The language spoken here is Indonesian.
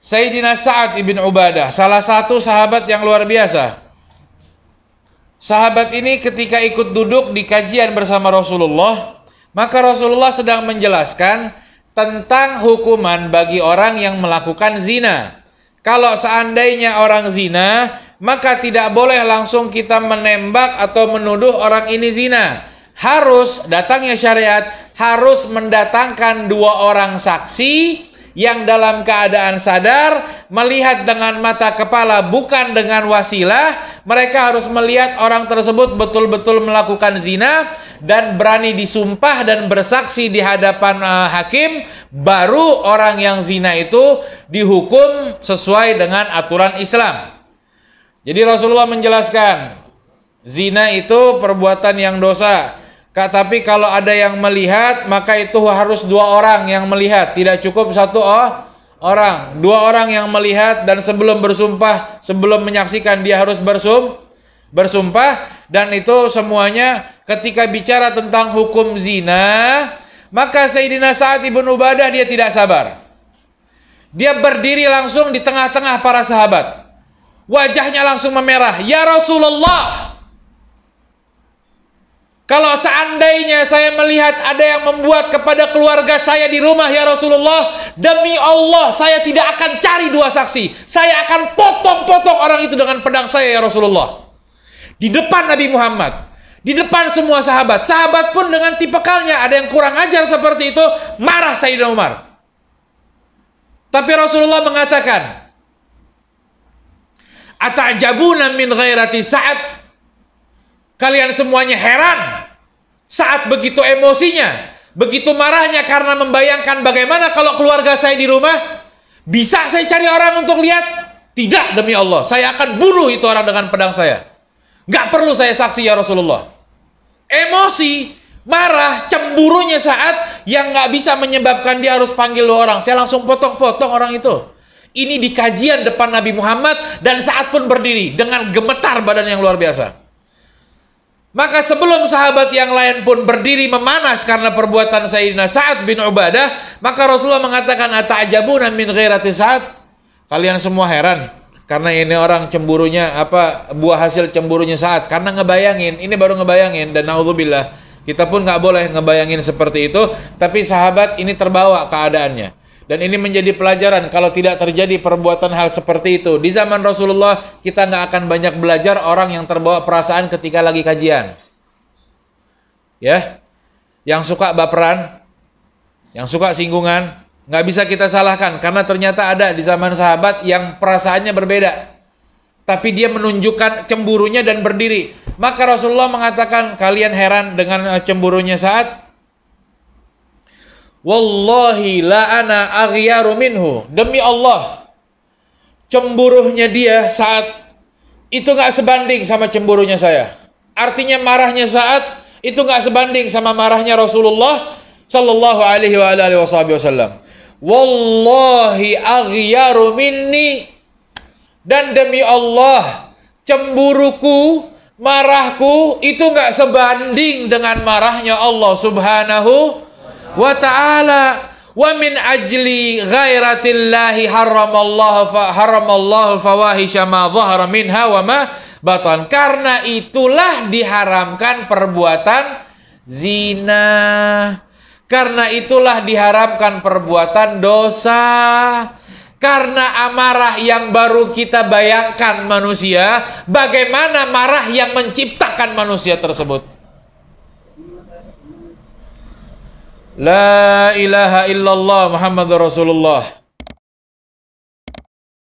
Sayyidina Sa'ad ibn Ubadah, salah satu sahabat yang luar biasa. Sahabat ini ketika ikut duduk di kajian bersama Rasulullah, maka Rasulullah sedang menjelaskan tentang hukuman bagi orang yang melakukan zina. Kalau seandainya orang zina, maka tidak boleh langsung kita menembak atau menuduh orang ini zina. Harus, datangnya syariat, harus mendatangkan 2 orang saksi yang dalam keadaan sadar, melihat dengan mata kepala bukan dengan wasilah. Mereka harus melihat orang tersebut betul-betul melakukan zina dan berani disumpah dan bersaksi di hadapan hakim, baru orang yang zina itu dihukum sesuai dengan aturan Islam. Jadi Rasulullah menjelaskan, zina itu perbuatan yang dosa. Tapi kalau ada yang melihat, maka itu harus 2 orang yang melihat, tidak cukup 1 orang. 2 orang yang melihat, dan sebelum bersumpah, sebelum menyaksikan dia harus bersumpah. Dan itu semuanya ketika bicara tentang hukum zina, maka Sayyidina Sa'ad ibn Ubadah dia tidak sabar. Dia berdiri langsung di tengah-tengah para sahabat. Wajahnya langsung memerah. Ya Rasulullah, kalau seandainya saya melihat ada yang membuat kepada keluarga saya di rumah, ya Rasulullah, demi Allah saya tidak akan cari 2 saksi. Saya akan potong-potong orang itu dengan pedang saya, ya Rasulullah. Di depan Nabi Muhammad, di depan semua sahabat. Sahabat pun dengan tipikalnya, ada yang kurang ajar seperti itu, marah Sayyidina Umar. Tapi Rasulullah mengatakan, "Ata'jabuna min ghairati Sa'ad?" Kalian semuanya heran saat begitu emosinya, begitu marahnya karena membayangkan bagaimana kalau keluarga saya di rumah. Bisa saya cari orang untuk lihat? Tidak, demi Allah, saya akan bunuh itu orang dengan pedang saya. Gak perlu saya saksi, ya Rasulullah. Emosi, marah, cemburunya saat yang gak bisa menyebabkan dia harus panggil 2 orang. Saya langsung potong-potong orang itu. Ini di kajian depan Nabi Muhammad, dan Sa'ad pun berdiri dengan gemetar badan yang luar biasa. Maka sebelum sahabat yang lain pun berdiri memanas karena perbuatan Sayyidina Sa'ad bin Ubadah, maka Rasulullah mengatakan, "Ata'jabuna min ghairati Sa'ad?" Kalian semua heran karena ini orang cemburunya, buah hasil cemburunya Sa'ad. Karena ngebayangin, ini baru ngebayangin, dan naudzubillah, kita pun nggak boleh ngebayangin seperti itu. Tapi sahabat ini terbawa keadaannya. Dan ini menjadi pelajaran, kalau tidak terjadi perbuatan hal seperti itu di zaman Rasulullah, kita nggak akan banyak belajar orang yang terbawa perasaan ketika lagi kajian. Ya, yang suka baperan, yang suka singgungan, nggak bisa kita salahkan, karena ternyata ada di zaman sahabat yang perasaannya berbeda, tapi dia menunjukkan cemburunya dan berdiri. Maka Rasulullah mengatakan, kalian heran dengan cemburunya Sa'ad? Wallahi la ana aghyaru minhu. Demi Allah, cemburunya dia saat itu gak sebanding sama cemburunya saya. Artinya marahnya saat itu gak sebanding sama marahnya Rasulullah sallallahu alaihi wasallam. Wallahi aghyaru minni. Dan demi Allah, cemburuku, marahku itu gak sebanding dengan marahnya Allah subhanahu wa ta'ala. Wa min ajli ghairatillahi haramallahu fawahisha ma dhahara minha wa ma batan. Karena itulah diharamkan perbuatan zina. Karena itulah diharamkan perbuatan dosa. Karena amarah yang baru kita bayangkan manusia, bagaimana marah yang menciptakan manusia tersebut. La ilaha illallah Muhammadur Rasulullah.